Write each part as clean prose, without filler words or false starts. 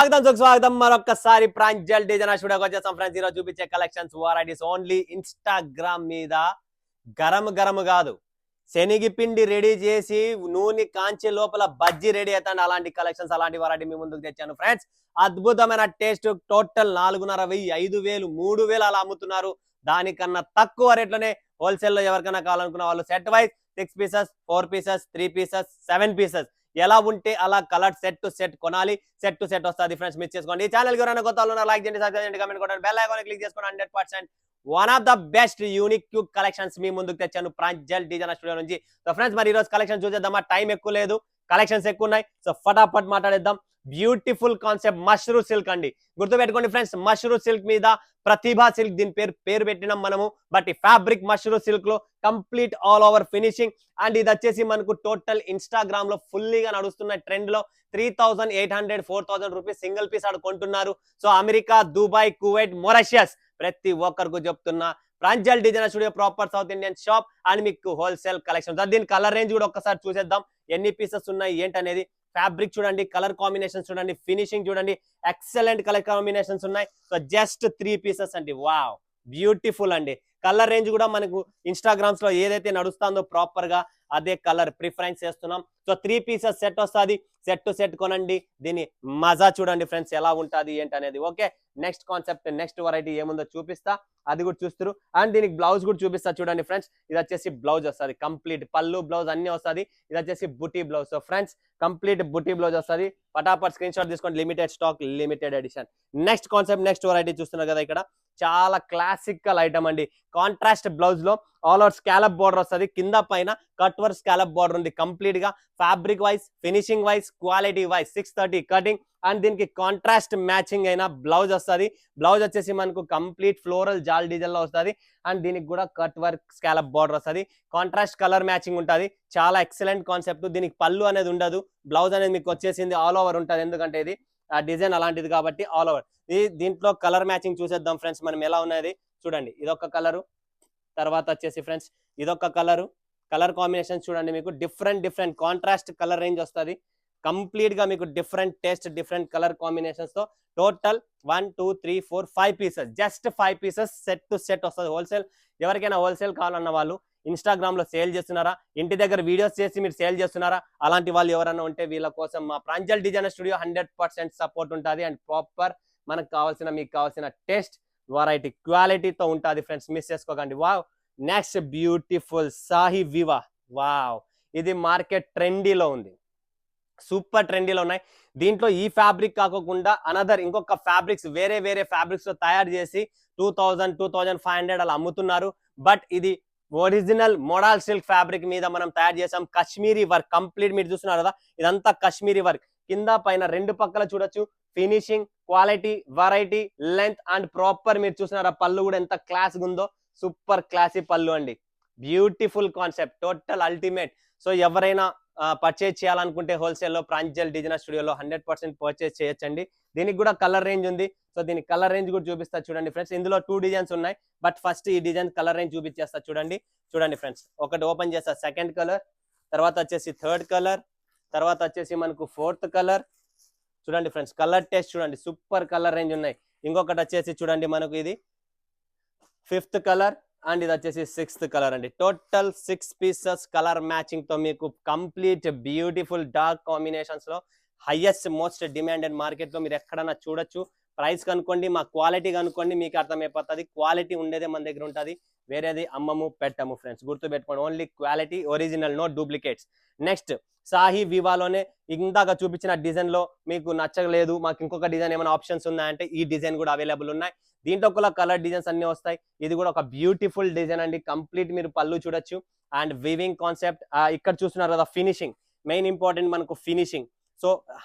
స్వాగతం మరొకసారి ప్రాంజల్ డిజైన్ స్టూడియోకి వచ్చేసాం ఫ్రెండ్స్. ఈరోజు చూపించే కలెక్షన్స్ వెరైటీస్ ఓన్లీ ఇన్స్టాగ్రామ్ మీద గరం కాదు, శనగపిండి రెడీ చేసి నూనె కాంచి లోపల బజ్జీ రెడీ అవుతాండి. అలాంటి కలెక్షన్స్ అలాంటి వెరైటీ మీ ముందుకు తెచ్చాను ఫ్రెండ్స్. అద్భుతమైన టేస్ట్, టోటల్ 4,500 5,000 3,000 అలా అమ్ముతున్నారు. దానికన్నా తక్కువ రేట్లోనే హోల్సేల్ లో ఎవరికైనా కావాలనుకున్న వాళ్ళు set wise 6 pieces 4 pieces 3 pieces 7 pieces ఎలా ఉంటే అలా కలర్ సెట్ టు సెట్ కొనాలి. సెట్ టు సెట్ వస్తుంది ఫ్రెండ్స్. మిస్ చేసుకోండి. ఈ ఛానల్ ఎవరైనా కొత్త వాళ్ళు లైక్ చేయండి, సబ్స్క్రైబ్ చేయండి, కామెంట్ కొట్టండి, బెల్ ఐకాన్ క్లిక్ చేసుకోండి. 100% one of the best unique క్యూక్ కలెక్షన్స్ మీ ముందుకు తెచ్చాను ప్రాంజల్ డిజైన్ స్టూడియో నుంచి. సో ఫ్రెండ్స్, మరి ఈ రోజు కలెక్షన్ చూసేద్దామా. టైం ఎక్కువ లేదు, కలెక్షన్స్ ఎక్కువ ఉన్నాయి. సో ఫటాఫట్ మాట్లాడేద్దాం. బ్యూటిఫుల్ కాన్సెప్ట్ మష్రూ సిల్క్ అండి. గుర్తుపెట్టుకోండి ఫ్రెండ్స్, మష్రూ సిల్క్ మీద ప్రతిభా సిల్క్ దీని పేరు పెట్టినాం మనము. బట్ ఈ ఫ్యాబ్రిక్ మష్రూ సిల్క్ లో complete all over finishing. And ఇది వచ్చేసి మనకు టోటల్ ఇన్స్టాగ్రామ్ లో ఫుల్లీగా నడుస్తున్న ట్రెండ్ లో 3,800 4,000 రూపీస్ సింగిల్ పీస్ కొంటున్నారు. సో అమెరికా, దుబాయ్, కువైట్, మొరిషియస్ ప్రతి ఒక్కరికి చెప్తున్నా, Pranjal design studio proper south Indian shop and మీకు హోల్సేల్ కలెక్షన్. దీని కలర్ రేంజ్ కూడా ఒక్కసారి చూసేద్దాం, ఎన్ని పీసెస్ ఉన్నాయి ఏంటనేది. ఫ్యాబ్రిక్ చూడండి, కలర్ కాంబినేషన్స్ చూడండి, ఫినిషింగ్ చూడండి, ఎక్సలెంట్ కలర్ కాంబినేషన్స్ ఉన్నాయి. సో జస్ట్ 3 పీసెస్ అండి. వావ్, బ్యూటిఫుల్ అండి. కలర్ రేంజ్ కూడా మనకు ఇన్స్టాగ్రామ్స్ లో ఏదైతే నడుస్తుందో ప్రాపర్ గా అదే కలర్ ప్రిఫరెన్స్ చేస్తున్నాం. సో 3 పీసెస్ సెట్ వస్తుంది. సెట్ టు సెట్ కొనండి. దీని మజా చూడండి ఫ్రెండ్స్, ఎలా ఉంటుంది ఏంటనేది. Okay, next concept, next variety ఏముందో చూపిస్తా, అది కూడా చూస్తారు. అండ్ దీనికి బ్లౌజ్ కూడా చూపిస్తా చూడండి ఫ్రెండ్స్. ఇది వచ్చేసి బ్లౌజ్ వస్తుంది, కంప్లీట్ పళ్ళు బ్లౌజ్ అన్ని వస్తుంది. ఇది వచ్చేసి బుటీ బ్లౌజ్. సో ఫ్రెండ్స్, కంప్లీట్ బుటీ బ్లౌజ్ వస్తుంది. ఫటాఫట్ స్క్రీన్ షాట్ తీసుకోండి. Limited stock, limited edition. Next concept, next variety చూస్తున్నారు కదా. ఇక్కడ చాలా క్లాసికల్ ఐటమ్ అండి. కాంట్రాస్ట్ బ్లౌజ్ లో ఆల్ ఓవర్ స్కాలప్ బోర్డర్ వస్తుంది. కింద పైన కట్ వర్క్ స్కాలప్ బోర్డర్ ఉంది. కంప్లీట్ గా fabric wise, finishing wise, quality wise 630 cutting. And దీనికి కాంట్రాస్ట్ మ్యాచింగ్ అయిన బ్లౌజ్ వస్తుంది. బ్లౌజ్ వచ్చేసి మనకు కంప్లీట్ ఫ్లోరల్ జాల్ డిజైన్ లో వస్తుంది. అండ్ దీనికి కూడా కట్ వర్క్ స్కాలప్ బోర్డర్ వస్తుంది. కాంట్రాస్ట్ కలర్ మ్యాచింగ్ ఉంటుంది. చాలా ఎక్సలెంట్ కాన్సెప్ట్. దీనికి పళ్ళు అనేది ఉండదు. బ్లౌజ్ అనేది మీకు వచ్చేసింది ఆల్ ఓవర్ ఉంటుంది, ఎందుకంటే ఇది ఆ డిజైన్ అలాంటిది కాబట్టి ఆల్ ఓవర్. దీంట్లో కలర్ మ్యాచింగ్ చూసేద్దాం ఫ్రెండ్స్, మనం ఎలా ఉన్నది చూడండి. ఇదొక కలరు, తర్వాత వచ్చేసి ఫ్రెండ్స్ ఇదొక కలరు. కలర్ కాంబినేషన్ చూడండి, మీకు డిఫరెంట్ కాంట్రాస్ట్ కలర్ రేంజ్ వస్తుంది. కంప్లీట్ గా మీకు different taste, different colour combinations తో total 1 2 3 4 5 pieces, just 5 pieces set to set వస్తుంది. హోల్సేల్ ఎవరికైనా హోల్సేల్ కావాలన్న వాళ్ళు, ఇన్స్టాగ్రామ్ లో సేల్ చేస్తున్నారా, ఇంటి దగ్గర వీడియోస్ చేసి మీరు సేల్ చేస్తున్నారా, అలాంటి వాళ్ళు ఎవరైనా ఉంటే వీళ్ళ కోసం మా ప్రాంజల్ డిజైన్ స్టూడియో 100% సపోర్ట్ ఉంటుంది. అండ్ ప్రాపర్ మనకు కావాల్సిన, మీకు కావాల్సిన టేస్ట్, వెరైటీ, క్వాలిటీతో ఉంటుంది ఫ్రెండ్స్. మిస్ చేసుకోకండి. Wow, next beautiful Sahi Viva. Wow, ఇది మార్కెట్ ట్రెండీలో ఉంది, సూపర్ ట్రెండీలో ఉన్నాయి. దీంట్లో ఈ ఫ్యాబ్రిక్ కాకుండా అనదర్ ఇంకొక ఫ్యాబ్రిక్స్, వేరే ఫ్యాబ్రిక్స్ తో తయారు చేసి 2,000 2,500 అలా అమ్ముతున్నారు. బట్ ఇది ఒరిజినల్ మోడల్ సిల్క్ ఫ్యాబ్రిక్ మీద మనం తయారు చేసాం. కాశ్మీరీ వర్క్ కంప్లీట్ మీరు చూస్తున్నారు కదా, ఇదంతా కాశ్మీరీ వర్క్. కింద పైన రెండు పక్కల చూడొచ్చు. Finishing, quality, variety, length and proper మీరు చూస్తున్నారా. పళ్ళు కూడా ఎంత క్లాస్ ఉందో, సూపర్ క్లాసీ పళ్ళు అండి. Beautiful concept, total ultimate. So ఎవరైనా పర్చేజ్ చేయాలనుకుంటే హోల్సేల్లో ప్రాంజల్ డిజైన్ స్టూడియోలో 100% పర్చేజ్ చేయొచ్చండి. దీనికి కూడా కలర్ రేంజ్ ఉంది. సో దీని కలర్ రేంజ్ కూడా చూపిస్తా చూడండి ఫ్రెండ్స్. ఇందులో 2 డిజైన్స్ ఉన్నాయి. బట్ ఫస్ట్ ఈ డిజైన్ కలర్ రేంజ్ చూపించేస్తా చూడండి ఫ్రెండ్స్. ఒకటి ఓపెన్ చేస్తా, సెకండ్ కలర్, తర్వాత వచ్చేసి థర్డ్ కలర్, తర్వాత వచ్చేసి మనకు 4th కలర్. చూడండి ఫ్రెండ్స్, కలర్ టేస్ట్ చూడండి, సూపర్ కలర్ రేంజ్ ఉన్నాయి. ఇంకొకటి వచ్చేసి చూడండి మనకు ఇది 5th కలర్ అండ్ ఇది వచ్చేసి 6th కలర్ అండి. టోటల్ 6 పీసెస్ కలర్ మ్యాచింగ్ తో మీకు కంప్లీట్ బ్యూటిఫుల్ డార్క్ కాంబినేషన్స్ లో హైయెస్ట్ మోస్ట్ డిమాండెడ్ మార్కెట్ లో మీరు ఎక్కడన్నా చూడొచ్చు. ప్రైస్ కనుక్కోండి, మా క్వాలిటీ కనుక్కోండి, మీకు అర్థమైపోతుంది. క్వాలిటీ ఉండేదే మన దగ్గర ఉంటుంది, వేరేది అమ్మము పెట్టము ఫ్రెండ్స్. గుర్తు పెట్టుకోండి, only quality, original, no duplicates. Next Sahi వివాలోనే ఇందాక చూపించిన డిజైన్ లో మీకు నచ్చలేదు, మాకు ఇంకొక డిజైన్ ఏమైనా ఆప్షన్స్ ఉన్నాయంటే ఈ డిజైన్ కూడా అవైలబుల్ ఉన్నాయి. దీంట్లో కూడా కలర్ డిజైన్స్ అన్ని వస్తాయి. ఇది కూడా ఒక బ్యూటిఫుల్ డిజైన్ అండి. కంప్లీట్ మీరు పళ్ళు చూడొచ్చు. అండ్ వివింగ్ కాన్సెప్ట్ ఇక్కడ చూస్తున్నారు కదా. ఫినిషింగ్ మెయిన్ ఇంపార్టెంట్ మనకు, ఫినిషింగ్. సో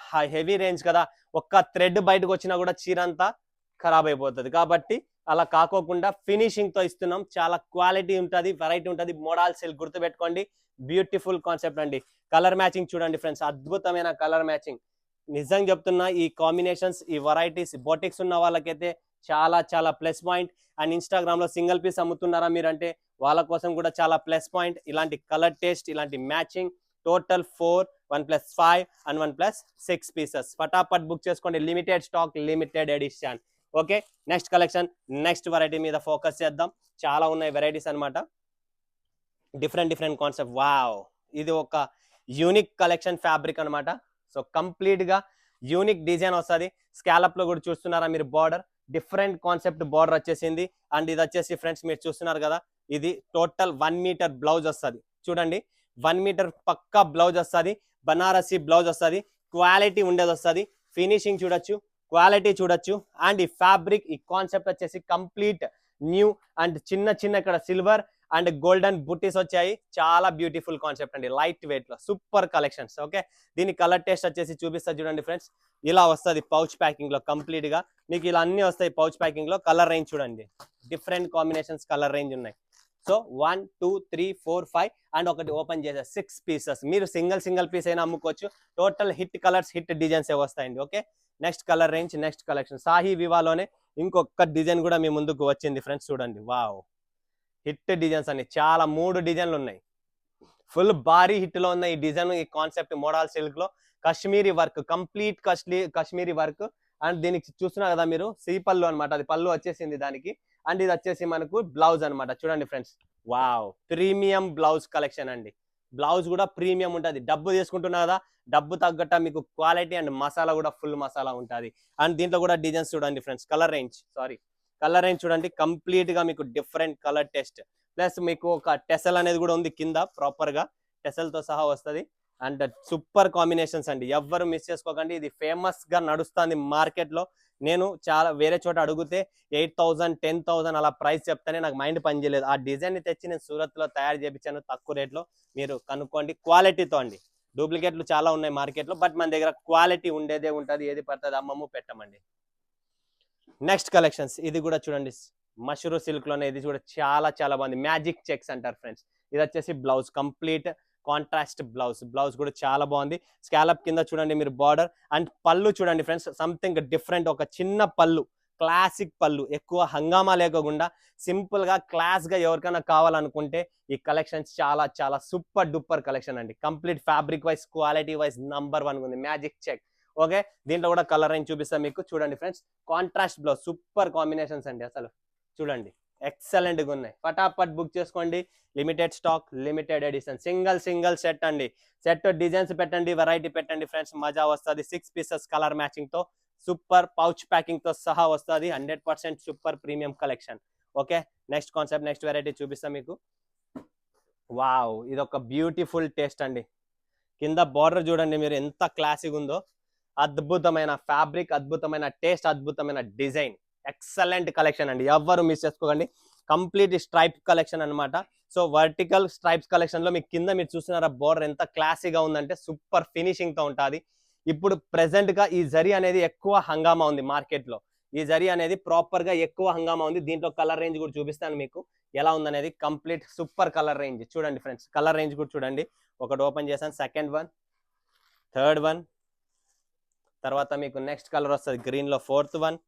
హెవీ రేంజ్ కదా, ఒక్క థ్రెడ్ బయటకు వచ్చినా కూడా చీర అంతా ఖరాబ్ అయిపోతుంది. కాబట్టి అలా కాకోకుండా ఫినిషింగ్ తో ఇస్తున్నాం. చాలా క్వాలిటీ ఉంటుంది, వెరైటీ ఉంటుంది. మోడల్ సిల్క్ గుర్తుపెట్టుకోండి. బ్యూటిఫుల్ కాన్సెప్ట్ అండి. కలర్ మ్యాచింగ్ చూడండి ఫ్రెండ్స్, అద్భుతమైన కలర్ మ్యాచింగ్. నిజంగా చెప్తున్నా, ఈ కాంబినేషన్స్, ఈ వెరైటీస్ బొటిక్స్ ఉన్న వాళ్ళకైతే చాలా ప్లస్ పాయింట్. అండ్ ఇన్స్టాగ్రామ్ లో సింగిల్ పీస్ అమ్ముతున్నారా మీరంటే వాళ్ళ కోసం కూడా చాలా ప్లస్ పాయింట్. ఇలాంటి కలర్ టేస్ట్, ఇలాంటి మ్యాచింగ్, టోటల్ 4, 1+5 and 1+6 పీసెస్. ఫటాఫట్ బుక్ చేసుకోండి, limited stock, limited edition. Okay, next collection, next variety మీద ఫోకస్ చేద్దాం. చాలా ఉన్నాయి వెరైటీస్ అన్నమాట, డిఫరెంట్ కాన్సెప్ట్. వావ్, ఇది ఒక యూనిక్ కలెక్షన్ ఫ్యాబ్రిక్ అన్నమాట. సో కంప్లీట్ గా యూనిక్ డిజైన్ వస్తుంది. స్కాలప్ లో కూడా చూస్తున్నారా మీరు, బార్డర్ డిఫరెంట్ కాన్సెప్ట్ బార్డర్ వచ్చేసింది. అండ్ ఇది వచ్చేసి ఫ్రెండ్స్ మీరు చూస్తున్నారు కదా, ఇది టోటల్ 1 మీటర్ బ్లౌజ్ వస్తుంది. చూడండి, 1 మీటర్ పక్కా బ్లౌజ్ వస్తుంది, బనారసి బ్లౌజ్ వస్తుంది, క్వాలిటీ ఉండేది వస్తుంది. ఫినిషింగ్ చూడొచ్చు, క్వాలిటీ చూడొచ్చు. అండ్ ఈ ఫ్యాబ్రిక్, ఈ కాన్సెప్ట్ వచ్చేసి కంప్లీట్ న్యూ. అండ్ చిన్న ఇక్కడ సిల్వర్ అండ్ గోల్డెన్ బుట్టీస్ వచ్చాయి. చాలా బ్యూటిఫుల్ కాన్సెప్ట్ అండి, లైట్ వెయిట్ లో సూపర్ కలెక్షన్స్. ఓకే, దీని కలర్ టెస్ట్ వచ్చేసి చూపిస్తా చూడండి ఫ్రెండ్స్. ఇలా వస్తుంది పౌచ్ ప్యాకింగ్ లో, కంప్లీట్ గా మీకు ఇలా అన్ని వస్తాయి పౌచ్ ప్యాకింగ్ లో. కలర్ రేంజ్ చూడండి, డిఫరెంట్ కాంబినేషన్స్ కలర్ రేంజ్ ఉన్నాయి. సో 1, 2, 3, 4, 5 అండ్ ఒకటి ఓపెన్ చేసే 6 పీసెస్. మీరు సింగిల్ పీస్ అయినా అమ్ముకోవచ్చు. Total hit colours, hit designs ఏ వస్తాయండి. Okay, next colour range, next collection. Sahi వివాలోనే ఇంకొక డిజైన్ కూడా మీ ముందుకు వచ్చింది ఫ్రెండ్స్. చూడండి, వావ్, హిట్ డిజైన్స్ అన్ని చాలా 3 డిజైన్లు ఉన్నాయి. ఫుల్ భారీ హిట్ లో ఉన్న ఈ డిజైన్, ఈ కాన్సెప్ట్ మోడల్ సిల్క్ లో Kashmiri work, complete Kashmiri work. And దీనికి చూస్తున్నారు కదా మీరు, సీ పళ్ళు అనమాట, అది పళ్ళు వచ్చేసింది దానికి. అండ్ ఇది వచ్చేసి మనకు బ్లౌజ్ అనమాట. చూడండి friends, wow, premium blouse collection అండి. బ్లౌజ్ కూడా ప్రీమియం ఉంటుంది. డబ్బు తీసుకుంటున్నా కదా, డబ్బు తగ్గట్ట మీకు క్వాలిటీ అండ్ మసాలా కూడా ఫుల్ మసాలా ఉంటుంది. అండ్ దీంట్లో కూడా డిజైన్స్ చూడండి ఫ్రెండ్స్. కలర్ రేంజ్ చూడండి, కంప్లీట్ గా మీకు డిఫరెంట్ కలర్ టెస్ట్. ప్లస్ మీకు ఒక టెసల్ అనేది కూడా ఉంది కింద, ప్రాపర్ గా టెసల్ తో సహా వస్తుంది. అండ్ సూపర్ కాంబినేషన్స్ అండి, ఎవ్వరు మిస్ చేసుకోకండి. ఇది ఫేమస్ గా నడుస్తుంది మార్కెట్ లో. నేను చాలా వేరే చోట అడిగితే 8,000, 10,000 అలా ప్రైస్ చెప్తానే నాకు మైండ్ పనిచేయలేదు. ఆ డిజైన్ ని తెచ్చి నేను సూరత్ లో తయారు చేయించాను తక్కువ రేట్లో. మీరు కనుక్కోండి క్వాలిటీతో అండి. డూప్లికేట్లు చాలా ఉన్నాయి మార్కెట్ లో, బట్ మన దగ్గర క్వాలిటీ ఉండేదే ఉంటుంది. ఏది పడుతుంది అమ్మము పెట్టమండి. నెక్స్ట్ కలెక్షన్స్, ఇది కూడా చూడండి, మష్రూ సిల్క్ లోనే. ఇది కూడా చాలా బాగుంది. మ్యాజిక్ చెక్స్ అంటారు ఫ్రెండ్స్. ఇది వచ్చేసి బ్లౌజ్, కంప్లీట్ కాంట్రాస్ట్ బ్లౌజ్ కూడా చాలా బాగుంది. స్కాలప్ కింద చూడండి మీరు బార్డర్. అండ్ పళ్ళు చూడండి ఫ్రెండ్స్, సంథింగ్ డిఫరెంట్, ఒక చిన్న పళ్ళు, క్లాసిక్ పళ్ళు, ఎక్కువ హంగామా లేకుండా సింపుల్ గా క్లాస్ గా ఎవరికైనా కావాలనుకుంటే ఈ కలెక్షన్స్ చాలా సూపర్ డూపర్ కలెక్షన్ అండి. Complete fabric wise, quality wise number 1 ఉంది. Magic check. ఓకే, దీంట్లో కూడా కలర్ రేంజ్ చూపిస్తా మీకు. చూడండి friends, contrast blouse, super combinations అండి. అసలు చూడండి, ఎక్సలెంట్ గా ఉన్నాయి. ఫటాఫట్ బుక్ చేసుకోండి, limited stock, limited edition. Single set అండి. సెట్ డిజైన్స్ పెట్టండి, వెరైటీ పెట్టండి ఫ్రెండ్స్, మజా వస్తుంది. 6 పీసెస్ కలర్ మ్యాచింగ్ తో, సూపర్ పౌచ్ ప్యాకింగ్ తో సహా వస్తుంది. 100% super premium collection. Okay, next concept, next variety చూపిస్తా మీకు. వావ్, ఇది ఒక బ్యూటిఫుల్ టేస్ట్ అండి. కింద బార్డర్ చూడండి మీరు, ఎంత క్లాసిక్ ఉందో. అద్భుతమైన ఫ్యాబ్రిక్, అద్భుతమైన టేస్ట్, అద్భుతమైన డిజైన్, ఎక్సలెంట్ కలెక్షన్ అండి. ఎవ్వరు మిస్ చేసుకోకండి. కంప్లీట్ స్ట్రైప్ కలెక్షన్ అన్నమాట. సో వర్టికల్ స్ట్రైప్స్ కలెక్షన్ లో మీకు కింద మీరు చూస్తున్నారా, బోర్డర్ ఎంత క్లాసీగా ఉందంటే సూపర్ ఫినిషింగ్ తో ఉంటుంది. ఇప్పుడు ప్రెసెంట్ గా ఈ జరీ అనేది ఎక్కువ హంగామా ఉంది మార్కెట్ లో. ఈ జరీ అనేది ప్రాపర్ గా ఎక్కువ హంగామా ఉంది. దీంట్లో కలర్ రేంజ్ కూడా చూపిస్తాను మీకు ఎలా ఉందనేది. కంప్లీట్ సూపర్ కలర్ రేంజ్ చూడండి ఫ్రెండ్స్. కలర్ రేంజ్ కూడా చూడండి. ఒకటి ఓపెన్ చేశాను, సెకండ్ వన్, థర్డ్ వన్, తర్వాత మీకు నెక్స్ట్ కలర్ వస్తుంది గ్రీన్ లో, fourth one,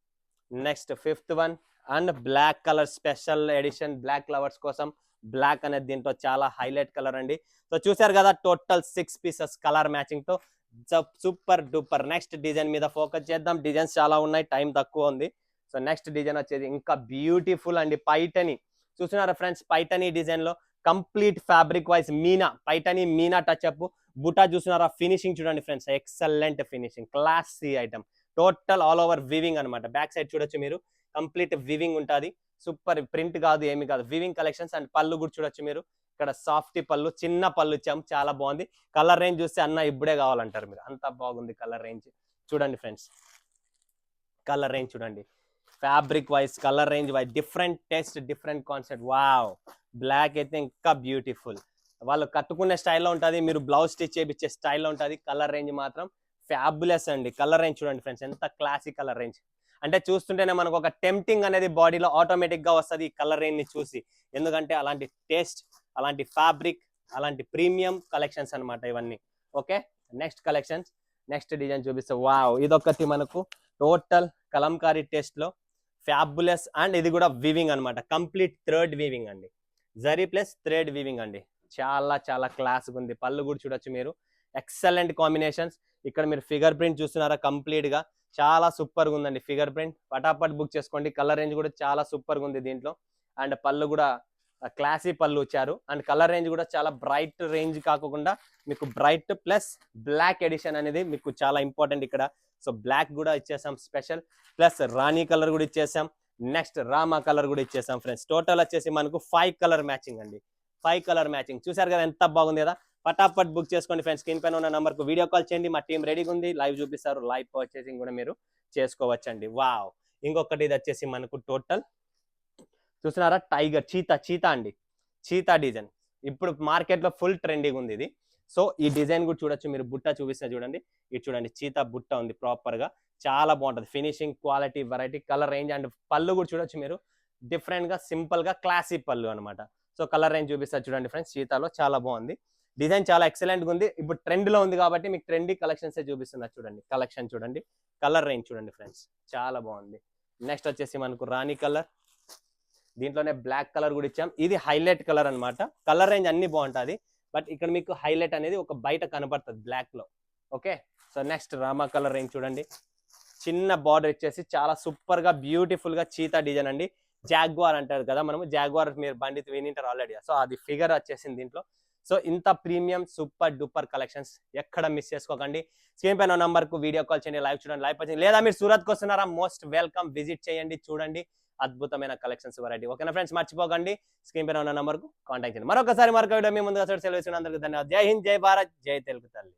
next fifth one. And black colour special edition, black lovers కోసం బ్లాక్ అనేది దీంట్లో చాలా హైలైట్ కలర్ అండి. సో చూసారు కదా, టోటల్ 6 పీసెస్ కలర్ మ్యాచింగ్ తో సూపర్ డూపర్. నెక్స్ట్ డిజైన్ మీద ఫోకస్ చేద్దాం. డిజైన్స్ చాలా ఉన్నాయి, టైం తక్కువ ఉంది. సో నెక్స్ట్ డిజైన్ వచ్చేది ఇంకా బ్యూటిఫుల్ అండి, పైటని. చూస్తున్నారా ఫ్రెండ్స్, పైటని డిజైన్ లో కంప్లీట్ ఫ్యాబ్రిక్ వైజ్ మీనా, పైటని మీనా టచ్ అప్. బుటా చూస్తున్నారా, ఫినిషింగ్ చూడండి friends, excellent finishing, classy item. Total all over weaving అనమాట. బ్యాక్ సైడ్ చూడొచ్చు మీరు, కంప్లీట్ వివింగ్ ఉంటుంది. సూపర్ ప్రింట్ కాదు, ఏమి కాదు, వివింగ్ కలెక్షన్స్. అండ్ పళ్ళు కూడా చూడొచ్చు మీరు, ఇక్కడ సాఫ్టీ పళ్ళు, చిన్న పళ్ళు ఇచ్చాము, చాలా బాగుంది. కలర్ రేంజ్ చూస్తే అన్న ఇప్పుడే కావాలంటారు మీరు, అంత బాగుంది కలర్ రేంజ్. చూడండి ఫ్రెండ్స్, కలర్ రేంజ్ చూడండి, fabric wise, colour range wise, different taste, different concept. Wow, black అయితే ఇంకా బ్యూటిఫుల్. వాళ్ళు కట్టుకునే స్టైల్లో ఉంటుంది, మీరు బ్లౌజ్ స్టిచ్ చేయించే స్టైల్లో ఉంటుంది. కలర్ రేంజ్ మాత్రం ఫ్యాబులెస్ అండి. కలర్ రేంజ్ చూడండి ఫ్రెండ్స్, ఎంత క్లాసిక్ కలర్ రేంజ్ అంటే చూస్తుంటేనే మనకు ఒక టెంప్టింగ్ అనేది బాడీలో ఆటోమేటిక్ గా వస్తుంది ఈ కలర్ రేంజ్ ని చూసి. ఎందుకంటే అలాంటి టేస్ట్, అలాంటి ఫ్యాబ్రిక్, అలాంటి ప్రీమియం కలెక్షన్స్ అనమాట ఇవన్నీ. Okay, next collections, next design చూపిస్తే, వావ్, ఇదొకటి మనకు టోటల్ కలంకారీ టేస్ట్ లో ఫ్యాబులెస్. అండ్ ఇది కూడా వీవింగ్ అనమాట, కంప్లీట్ థ్రెడ్ వీవింగ్ అండి, జరీ ప్లస్ థ్రెడ్ వీవింగ్ అండి. చాలా చాలా క్లాస్ ఉంది. పళ్ళు కూడా చూడొచ్చు మీరు, ఎక్సలెంట్ కాంబినేషన్స్. ఇక్కడ మీరు ఫిగర్ ప్రింట్ చూస్తున్నారా, కంప్లీట్ గా చాలా సూపర్ గా ఉందండి ఫిగర్ ప్రింట్. పటాపట్ బుక్ చేసుకోండి. కలర్ రేంజ్ కూడా చాలా సూపర్ గా ఉంది దీంట్లో. అండ్ పళ్ళు కూడా క్లాసీ పళ్ళు వచ్చారు. అండ్ కలర్ రేంజ్ కూడా చాలా బ్రైట్ రేంజ్ కాకుండా మీకు బ్రైట్ ప్లస్ బ్లాక్ ఎడిషన్ అనేది మీకు చాలా ఇంపార్టెంట్ ఇక్కడ. సో బ్లాక్ కూడా ఇచ్చేసాం స్పెషల్, ప్లస్ రాణి కలర్ కూడా ఇచ్చేసాం, నెక్స్ట్ రామా కలర్ కూడా ఇచ్చేసాం ఫ్రెండ్స్. టోటల్ వచ్చేసి మనకు 5 కలర్ మ్యాచింగ్ అండి. 5 కలర్ మ్యాచింగ్ చూసారు కదా ఎంత బాగుంది కదా. పటాపట్ బుక్ చేసుకోండి ఫ్రెండ్స్. స్క్రీన్ పైన ఉన్న నంబర్ కు వీడియో కాల్ చేయండి. మా టీం రెడీగా ఉంది, లైవ్ చూపిస్తారు. లైవ్ పర్చేసింగ్ కూడా మీరు చేసుకోవచ్చండి. వావ్. ఇంకొకటి ఇది వచ్చేసి మనకు టోటల్ చూస్తున్నారా, టైగర్ చీతా అండి. చీతా డిజైన్ ఇప్పుడు మార్కెట్ లో ఫుల్ ట్రెండింగ్ ఉంది ఇది. సో ఈ డిజైన్ కూడా చూడొచ్చు మీరు. బుట్ట చూపిస్తే చూడండి, ఇది చూడండి చీతా బుట్ట ఉంది ప్రాపర్ గా. చాలా బాగుంటది finishing, quality, variety, colour range. And పళ్ళు కూడా చూడొచ్చు మీరు, డిఫరెంట్ గా సింపుల్ గా క్లాసీ పళ్ళు అనమాట. సో కలర్ రేంజ్ చూపిస్తారు చూడండి ఫ్రెండ్స్. చీతాలో చాలా బాగుంది డిజైన్, చాలా ఎక్సలెంట్ గా ఉంది. ఇప్పుడు ట్రెండ్ లో ఉంది కాబట్టి మీకు ట్రెండీ కలెక్షన్స్ చూపిస్తున్నారు చూడండి. కలెక్షన్ చూడండి, కలర్ రేంజ్ చూడండి ఫ్రెండ్స్, చాలా బాగుంది. నెక్స్ట్ వచ్చేసి మనకు రాణి కలర్, దీంట్లోనే బ్లాక్ కలర్ కూడా ఇచ్చాం. ఇది హైలైట్ కలర్ అన్నమాట. కలర్ రేంజ్ అన్ని బాగుంటుంది, బట్ ఇక్కడ మీకు హైలైట్ అనేది ఒక బయట కనబడుతుంది బ్లాక్ లో. Okay, so next Rama colour range చూడండి. చిన్న బార్డర్ ఇచ్చేసి చాలా సూపర్ గా బ్యూటిఫుల్ గా చీతా డిజైన్ అండి. జాగ్వార్ అంటారు కదా మనము, జాగ్వార్ మీరు బండి వినింటారు ఆల్రెడీ. సో అది ఫిగర్ వచ్చేసింది దీంట్లో. సో ఇంత ప్రీమియం సూపర్ డూపర్ కలెక్షన్స్ ఎక్కడ మిస్ చేసుకోకండి. స్క్రీన్ పైన నంబర్ కు వీడియో కాల్ చేయండి, లైవ్ చూడండి, లైవ్ వచ్చి లేదా మీరు సూరత్ కు వస్తున్నారా, మోస్ట్ వెల్కమ్, విజిట్ చేయండి, చూడండి అద్భుతమైన కలెక్షన్స్ వెరైటీ. ఓకేనా ఫ్రెండ్స్, మర్చిపోకండి స్క్రీన్ పైన ఉన్న నంబర్ కు కాంటాక్ట్ చేయండి. మరొకసారి మరొక వీడియో మీ ముందుగా సెలవు అందరికీ ధన్యవాదాలు. జై హింద్, జై భారత్, జై తెలుగు తల్లి.